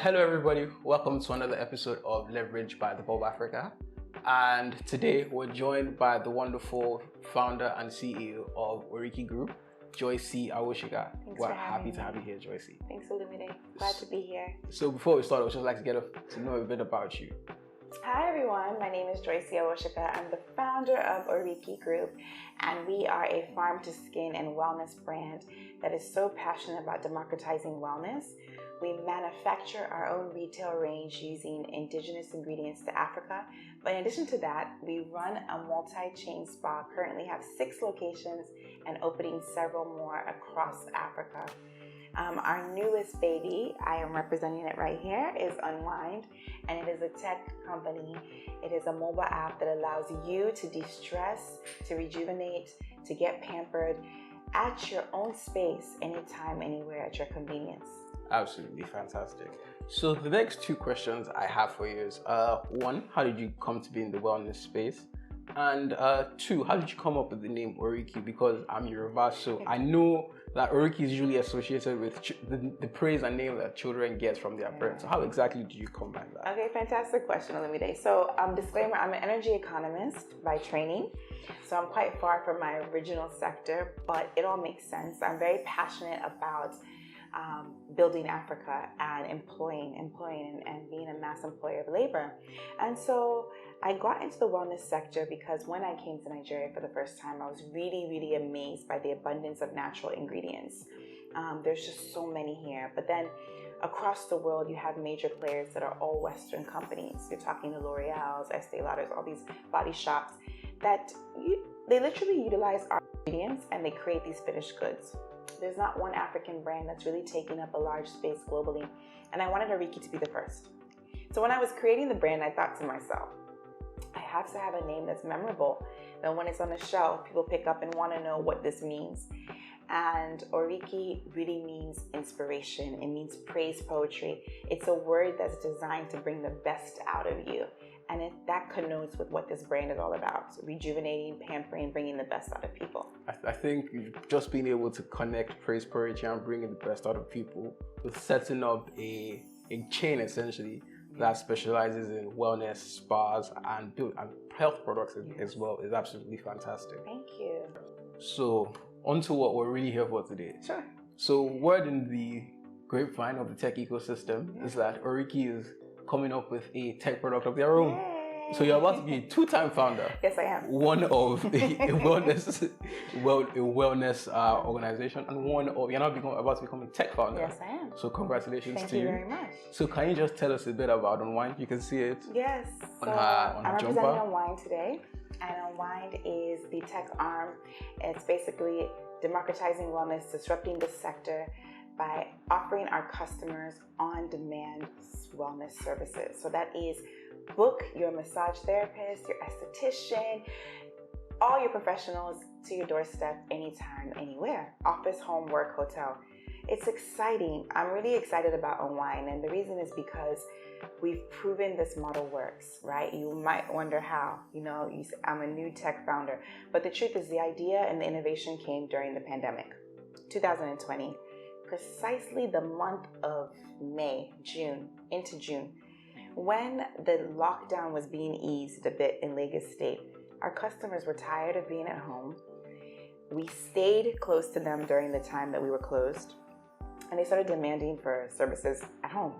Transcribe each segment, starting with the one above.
Hello everybody, welcome to another episode of Leverage by the Bob Africa. And today we're joined by the wonderful founder and CEO of ORÍKİ Group, Joycee Awosika. We're happy to have you here, Joycee. Thanks, Olumide. Glad to be here. So before we start, I would just like to get to know a bit about you. Hi everyone, my name is Joycee Awosika. I'm the founder of ORÍKİ Group, and we are a farm-to-skin and wellness brand that is so passionate about democratizing wellness. We manufacture our own retail range using indigenous ingredients to Africa. But in addition to that, we run a multi-chain spa, currently have 6 locations and opening several more across Africa. Our newest baby, I am representing it right here, is UNWIND, and it is a tech company. It is a mobile app that allows you to de-stress, to rejuvenate, to get pampered at your own space, anytime, anywhere, at your convenience. Absolutely fantastic. So the next 2 questions I have for you is, 1, how did you come to be in the wellness space? And 2, how did you come up with the name ORÍKİ? Because I'm Yoruba, so I know that ORÍKİ is usually associated with the praise and name that children get from their parents. So how exactly do you combine that? Okay, fantastic question, Olumide. So disclaimer, I'm an energy economist by training. So I'm quite far from my original sector, but it all makes sense. I'm very passionate about building Africa and employing and being a mass employer of labor. And so I got into the wellness sector because when I came to Nigeria for the first time, I was really amazed by the abundance of natural ingredients. There's just so many here. But then across the world, you have major players that are all Western companies. You're talking to L'Oreal's, Estee Lauder's, all these body shops that they literally utilize our ingredients and they create these finished goods. There's not one African brand that's really taken up a large space globally, and I wanted ORÍKİ to be the first. So when I was creating the brand, I thought to myself, I have to have a name that's memorable, that when it's on the shelf, people pick up and want to know what this means. And ORÍKİ really means inspiration. It means praise poetry. It's a word that's designed to bring the best out of you. And that connotes with what this brand is all about. So rejuvenating, pampering, bringing the best out of people. I think just being able to connect praise poetry and bringing the best out of people with setting up a chain essentially that specializes in wellness, spas, and health products as well is absolutely fantastic. Thank you. So on to what we're really here for today. Sure. So word in the grapevine of the tech ecosystem is that ORÍKİ is coming up with a tech product of their own. Yay. So you're about to be a 2-time founder. Yes, I am. One of a wellness organization, and you're now about to become a tech founder. Yes, I am. So congratulations Thank to you very much. So can you just tell us a bit about UNWIND? You can see it. Yes. On so her I'm jumper. representing UNWIND today, and UNWIND is the tech arm. It's basically democratizing wellness, disrupting this sector by offering our customers on-demand wellness services. So that is book your massage therapist, your esthetician, all your professionals to your doorstep anytime, anywhere. Office, home, work, hotel. It's exciting. I'm really excited about UNWIND, and the reason is because we've proven this model works, right? You might wonder how. I'm a new tech founder, but the truth is the idea and the innovation came during the pandemic, 2020. Precisely the month of June, when the lockdown was being eased a bit in Lagos State. Our customers were tired of being at home. We stayed close to them during the time that we were closed, and they started demanding for services at home.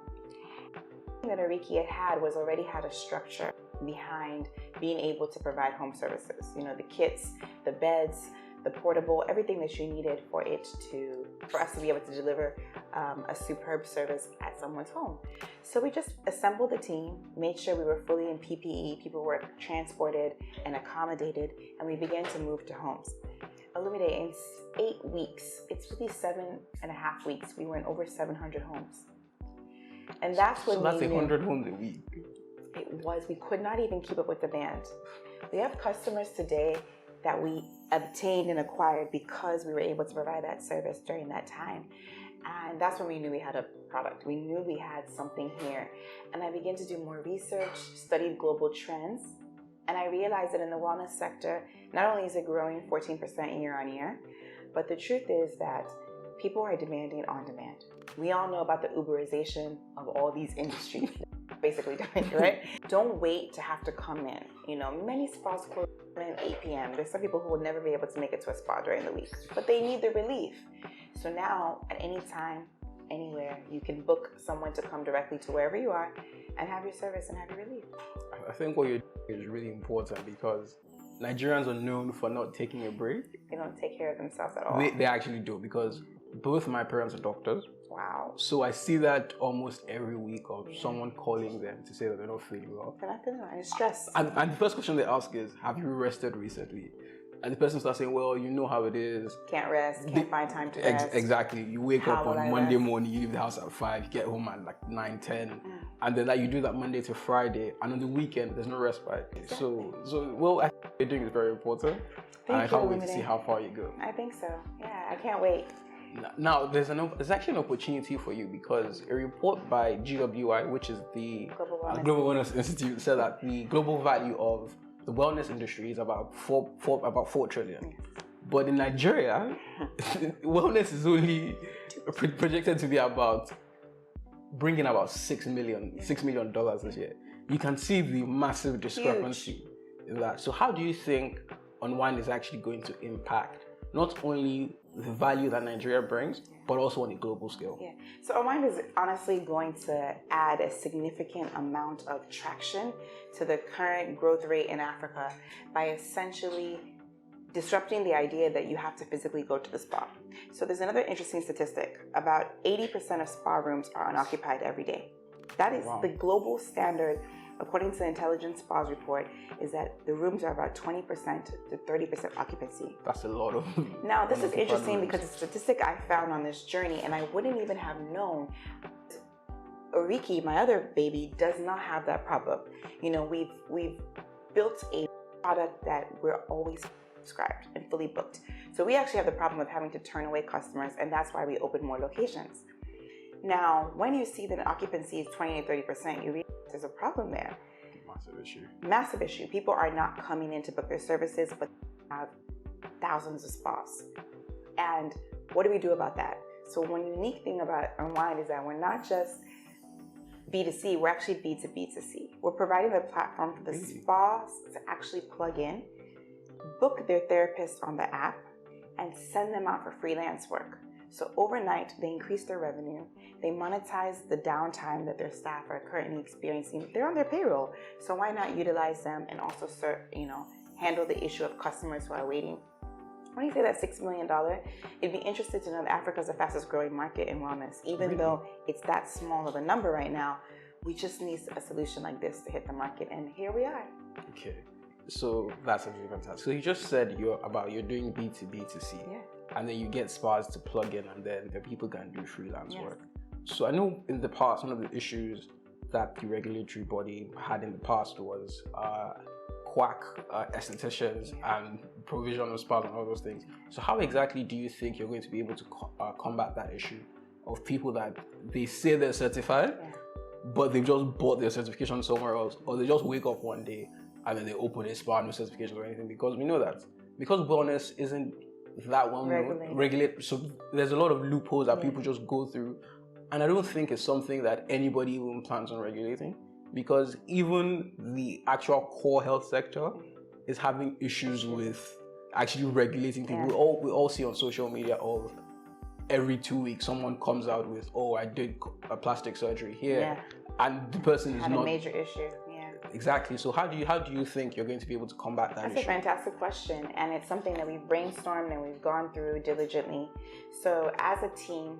The thing that ORÍKİ had already had a structure behind being able to provide home services. The kits, the beds, the portable, everything that you needed for us to be able to deliver a superb service at someone's home. So we just assembled the team, made sure we were fully in PPE, people were transported and accommodated, and we began to move to homes. Olumide, in 8 weeks, it's really 7.5 weeks, we were in over 700 homes. And that's what that's 100 homes a week. It was. We could not even keep up with demand. We have customers today that we obtained and acquired because we were able to provide that service during that time. And that's when we knew we had a product. We knew we had something here. And I began to do more research, studied global trends, and I realized that in the wellness sector, not only is it growing 14% year on year, but the truth is that people are demanding on demand. We all know about the Uberization of all these industries, basically, right? Don't wait to have to come in. You know, many spas close at 8 p.m. There's some people who will never be able to make it to a spa during the week, but they need the relief. So now, at any time, anywhere, you can book someone to come directly to wherever you are and have your service and have your relief. I think what you're doing is really important because Nigerians are known for not taking a break. They don't take care of themselves at all. They actually do, because both my parents are doctors. Wow. So I see that almost every week of someone calling them to say that they're not feeling well. They're not feeling well. It's stress. And the first question they ask is, have you rested recently? And the person starts saying, well, you know how it is. Can't rest, can't find time to rest. Exactly. You wake up on Monday rest? morning, you leave the house at 5, you get home at like 9, 10. And then you do that Monday to Friday. And on the weekend, there's no respite. Exactly. So well, I think what you're doing is very important. And I can't wait to see how far you go. I think so. Yeah, I can't wait. Now, there's actually an opportunity for you, because a report by GWI, which is the Global Wellness Institute, said that the global value of the wellness industry is about 4 trillion. Yes. But in Nigeria, wellness is only projected to be bringing about $6 million this year. You can see the massive discrepancy in that. So how do you think UNWIND is actually going to impact not only the value that Nigeria brings, but also on a global scale? Yeah. So UNWIND is honestly going to add a significant amount of traction to the current growth rate in Africa by essentially disrupting the idea that you have to physically go to the spa. So there's another interesting statistic. About 80% of spa rooms are unoccupied every day. That is the global standard, according to the Intelligent Spas report, is that the rooms are about 20% to 30% occupancy. That's a lot of... Now, this is interesting because it's a statistic I found on this journey, and I wouldn't even have known. ORÍKİ, my other baby, does not have that problem. You know, we've built a product that we're always subscribed and fully booked. So we actually have the problem of having to turn away customers, and that's why we open more locations. Now, when you see that occupancy is 20 to 30%, you realize there's a problem there. Massive issue. Massive issue. People are not coming in to book their services, but have thousands of spas. And what do we do about that? So one unique thing about UNWIND is that we're not just B2C, we're actually B2B2C. We're providing the platform for the spas to actually plug in, book their therapists on the app, and send them out for freelance work. So overnight, they increase their revenue. They monetize the downtime that their staff are currently experiencing. They're on their payroll, so why not utilize them and also handle the issue of customers who are waiting? When you say that $6 million, it'd be interesting to know that Africa is the fastest growing market in wellness. Even though it's that small of a number right now, we just need a solution like this to hit the market, and here we are. Okay, so that's really fantastic. So you just said you're doing B2B2C. Yeah. And then you get spas to plug in, and then the people can do freelance work. So I know in the past, one of the issues that the regulatory body had in the past was quack estheticians and provision of spas and all those things. So how exactly do you think you're going to be able to combat that issue of people that they say they're certified, but they've just bought their certification somewhere else, or they just wake up one day and then they open a spa, no certification or anything? Because we know that because wellness isn't that well regulated, so there's a lot of loopholes that people just go through, and I don't think it's something that anybody even plans on regulating, because even the actual core health sector is having issues with actually regulating people. We all see on social media of every 2 weeks someone comes out with, oh, I did a plastic surgery here, and the person is not a major issue. Exactly. So how do you think you're going to be able to combat that issue? That's a fantastic question, and it's something that we've brainstormed and we've gone through diligently. So as a team,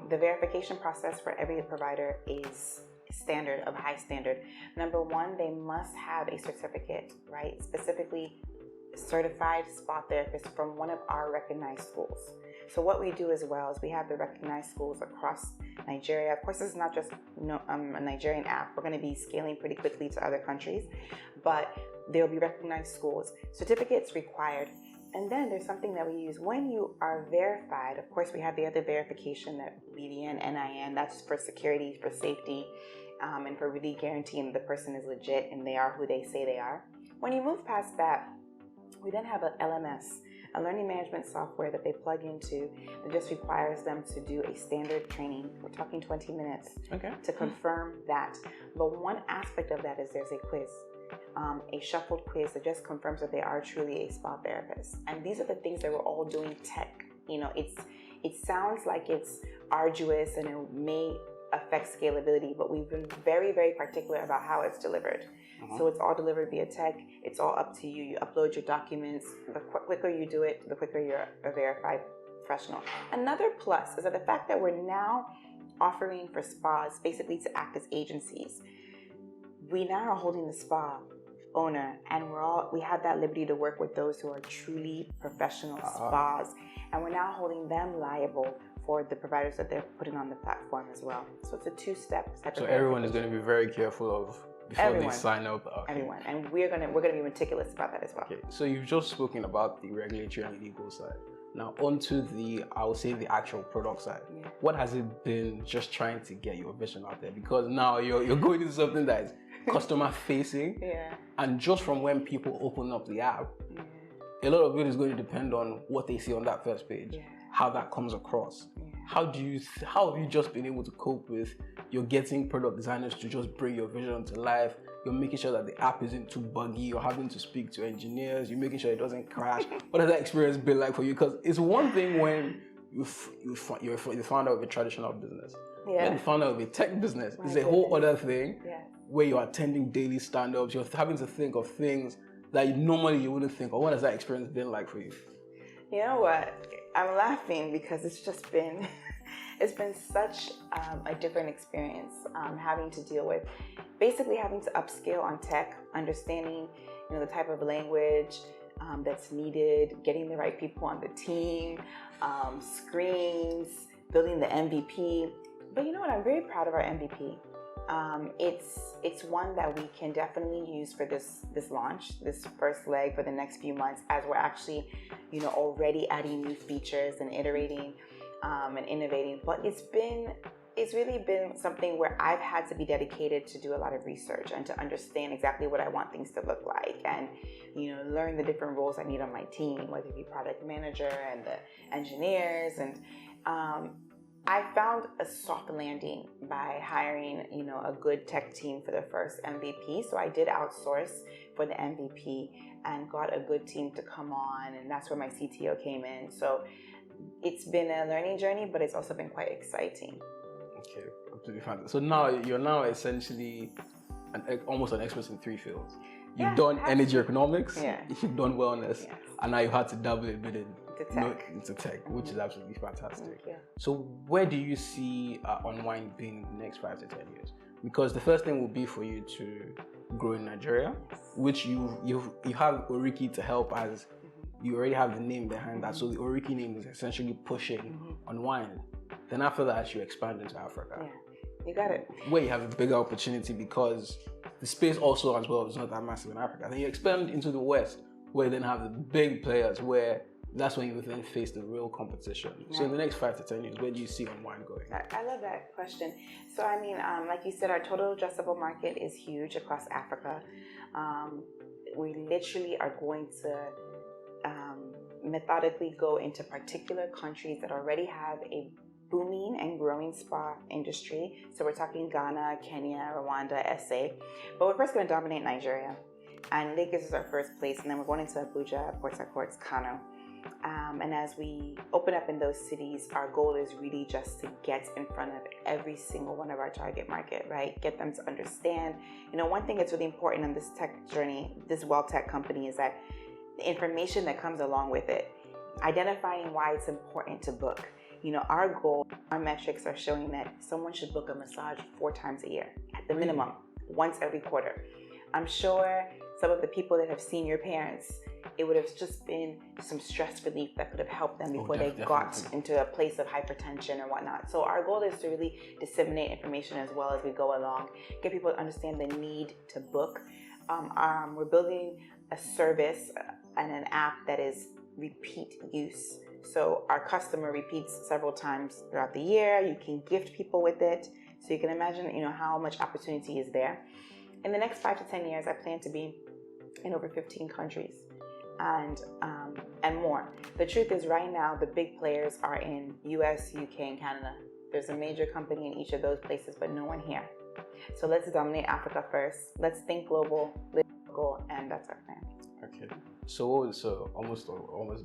the verification process for every provider is standard, of high standard. Number one, they must have a certificate, right? Specifically certified spa therapist from one of our recognized schools. So what we do as well is we have the recognized schools across Nigeria. Of course, this is not just a Nigerian app. We're going to be scaling pretty quickly to other countries, but there'll be recognized schools. Certificates required. And then there's something that we use when you are verified. Of course, we have the other verification, that BVN, NIN, that's for security, for safety, and for really guaranteeing the person is legit and they are who they say they are. When you move past that, we then have an LMS, a learning management software that they plug into that just requires them to do a standard training. We're talking 20 minutes to confirm that. But one aspect of that is there's a quiz, a shuffled quiz that just confirms that they are truly a spa therapist. And these are the things that we're all doing tech. You know, it sounds like it's arduous and it may affect scalability, but we've been very, very particular about how it's delivered. So it's all delivered via tech. It's all up to you. You upload your documents. The quicker you do it, the quicker you're a verified professional. Another plus is that the fact that we're now offering for spas basically to act as agencies. We now are holding the spa owner, and we have that liberty to work with those who are truly professional spas, and we're now holding them liable for the providers that they're putting on the platform as well. So it's a two-step type of. So everyone is going to be very careful of before they sign up. Everyone, and we're gonna be meticulous about that as well. Okay, so you've just spoken about the regulatory and legal side. Now onto I would say the actual product side. Yeah. What has it been just trying to get your vision out there? Because now you're going into something that is customer facing, and just from when people open up the app, a lot of it is going to depend on what they see on that first page, how that comes across. How have you just been able to cope with? You're getting product designers to just bring your vision to life. You're making sure that the app isn't too buggy. You're having to speak to engineers. You're making sure it doesn't crash. What has that experience been like for you? Because it's one thing when you're the founder of a traditional business. When the founder of a tech business, it's a whole other thing where you're attending daily stand-ups. You're having to think of things that normally you wouldn't think of. What has that experience been like for you? You know what? I'm laughing because it's just been, it's been such a different experience having to deal with, basically having to upscale on tech, understanding, the type of language that's needed, getting the right people on the team, screens, building the MVP. But you know what? I'm very proud of our MVP. It's one that we can definitely use for this launch, this first leg for the next few months, as we're actually, already adding new features and iterating and innovating. But it's really been something where I've had to be dedicated to do a lot of research and to understand exactly what I want things to look like, and learn the different roles I need on my team, whether it be product manager and the engineers. And I found a soft landing by hiring, a good tech team for the first MVP. So I did outsource for the MVP and got a good team to come on, and that's where my CTO came in. So it's been a learning journey, but it's also been quite exciting. Okay, absolutely fantastic. So now you're essentially almost an expert in 3 fields. You've done energy economics, you've done wellness, and now you had to dabble a bit into tech, which is absolutely fantastic. So where do you see UNWIND being in the next 5 to 10 years? Because the first thing will be for you to grow in Nigeria, which you have ORÍKì to help, as you already have the name behind that. So the ORÍKì name is essentially pushing UNWIND. Then after that, you expand into Africa. Yeah, you got it. Where you have a bigger opportunity, because the space also as well is not that massive in Africa. Then you expand into the West, where you then have the big players, where that's when you then face the real competition. So in the next 5 to 10 years, where do you see UNWIND going? I love that question. So I mean, like you said, our total addressable market is huge across Africa. We literally are going to methodically go into particular countries that already have a booming and growing spa industry. So we're talking Ghana, Kenya, Rwanda, SA. But we're first going to dominate Nigeria. And Lagos is our first place, and then we're going into Abuja, Port Harcourt, Kano. And as we open up in those cities, our goal is really just to get in front of every single one of our target market, right? Get them to understand. One thing that's really important in this tech journey, this tech company, is that the information that comes along with it, identifying why it's important to book. Our goal, our metrics are showing that someone should book a massage 4 times a year, at the minimum, once every quarter. I'm sure some of the people that have seen your parents, it would have just been some stress relief that could have helped them before they got into a place of hypertension or whatnot. So our goal is to really disseminate information as well as we go along, get people to understand the need to book. We're building a service and an app that is repeat use. So our customer repeats several times throughout the year. You can gift people with it. So you can imagine, how much opportunity is there. In the next 5 to 10 years, I plan to be in over 15 countries. and more. The truth is, right now, the big players are in US, UK, and Canada. There's a major company in each of those places, but no one here. So let's dominate Africa first. Let's think global, live local, and that's our plan. Okay. So almost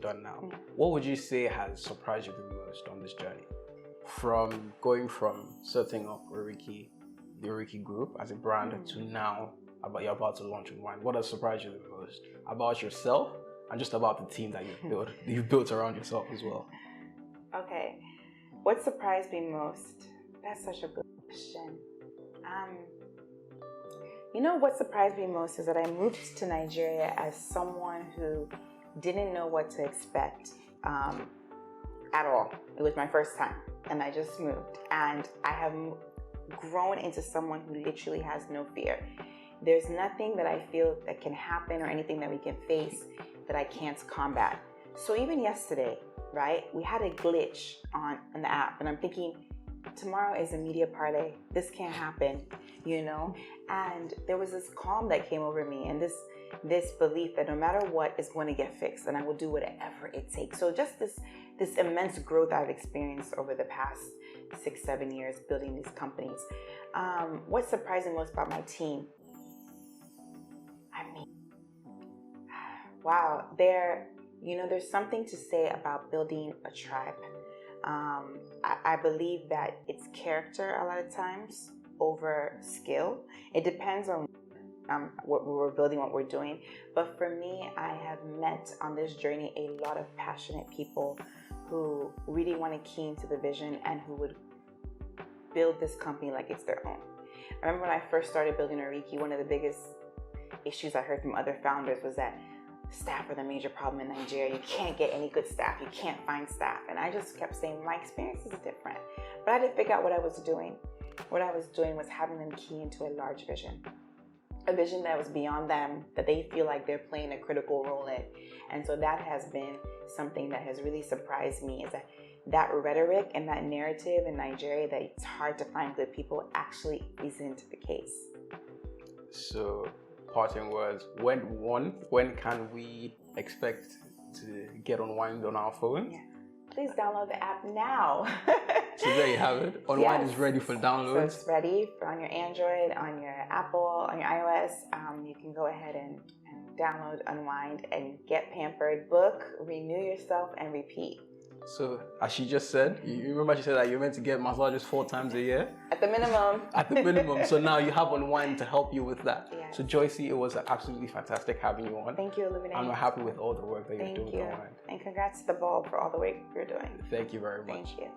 done now. Mm. What would you say has surprised you the most on this journey? From going from setting up ORÍKİ, the ORÍKİ group as a brand, to now you're about to launch UNWIND. What has surprised you the most about yourself and just about the team that you've built around yourself as well? Okay. What surprised me most? That's such a good question. What surprised me most is that I moved to Nigeria as someone who didn't know what to expect at all. It was my first time, and I just moved. And I have grown into someone who literally has no fear. There's nothing that I feel that can happen or anything that we can face that I can't combat. So even yesterday, right, we had a glitch on the app, and I'm thinking, tomorrow is a media parley. This can't happen, And there was this calm that came over me, and this belief that no matter what, is going to get fixed, and I will do whatever it takes. So just this immense growth I've experienced over the past 6-7 years building these companies. What's surprising most about my team? Wow, there's something to say about building a tribe. I believe that it's character a lot of times over skill. It depends on what we're building, what we're doing. But for me, I have met on this journey a lot of passionate people who really want to key into the vision and who would build this company like it's their own. I remember when I first started building ORÍKİ, one of the biggest issues I heard from other founders was that staff are the major problem in Nigeria. You can't get any good staff. You can't find staff. And I just kept saying, my experience is different. But I had to figure out what I was doing. What I was doing was having them key into a large vision. A vision that was beyond them, that they feel like they're playing a critical role in. And so that has been something that has really surprised me, is that rhetoric and that narrative in Nigeria that it's hard to find good people actually isn't the case. So, parting words, when can we expect to get UNWIND on our phones? Yeah. Please download the app now. So there you have it. UNWIND is ready for download. So it's ready on your Android, on your Apple, on your iOS. You can go ahead and download UNWIND and get pampered, book, renew yourself, and repeat. So, as she just said, you remember she said that you're meant to get massages 4 times a year? At the minimum. At the minimum. So now you have UNWIND to help you with that. Yes. So Joycee, it was absolutely fantastic having you on. Thank you, Illuminate. And we're happy with all the work that you're doing with UNWIND. And congrats to the Bulb for all the work you're doing. Thank you very much. Thank you.